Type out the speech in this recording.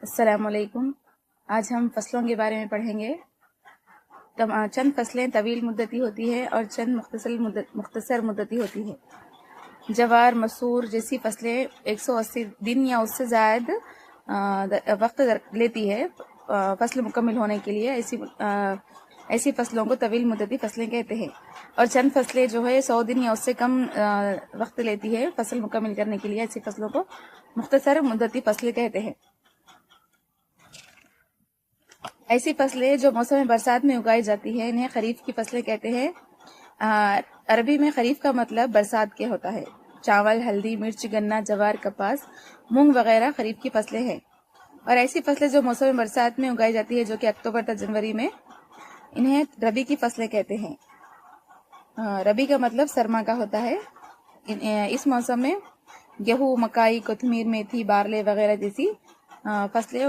अस्सलामुअलैकुम। आज हम फसलों के बारे में पढ़ेंगे। चंद फसलें तवील मुद्दती होती है और चंद मुख्तसर मुद्दती होती है। जवार, मसूर जैसी फसलें 180 दिन या उससे ज़्यादा वक्त लेती है फसल मुकम्मल होने के लिए। ऐसी फसलों को तवील मुद्दती फसलें कहते हैं। और चंद फसलें जो है 100 दिन या उससे कम वक्त लेती है फसल मुकम्मल करने के लिए। ऐसी फसलों को मुख्तसर मुद्दती फसलें कहते हैं। ऐसी फसलें जो मौसम बरसात में उगाई जाती है इन्हें खरीफ की फसलें कहते हैं। अरबी में खरीफ का मतलब बरसात के होता है। चावल, हल्दी, मिर्च, गन्ना, जवार, कपास, मूंग वगैरह खरीफ की फसलें हैं। और ऐसी फसलें जो मौसम बरसात में उगाई जाती है जो कि अक्टूबर तक जनवरी में, इन्हें रबी की फसलें कहते हैं। रबी का मतलब सरमा का होता है। इस मौसम में गेहूं, मकाई, कोतमीर, मेथी, बारले वगैरह जैसी फसलें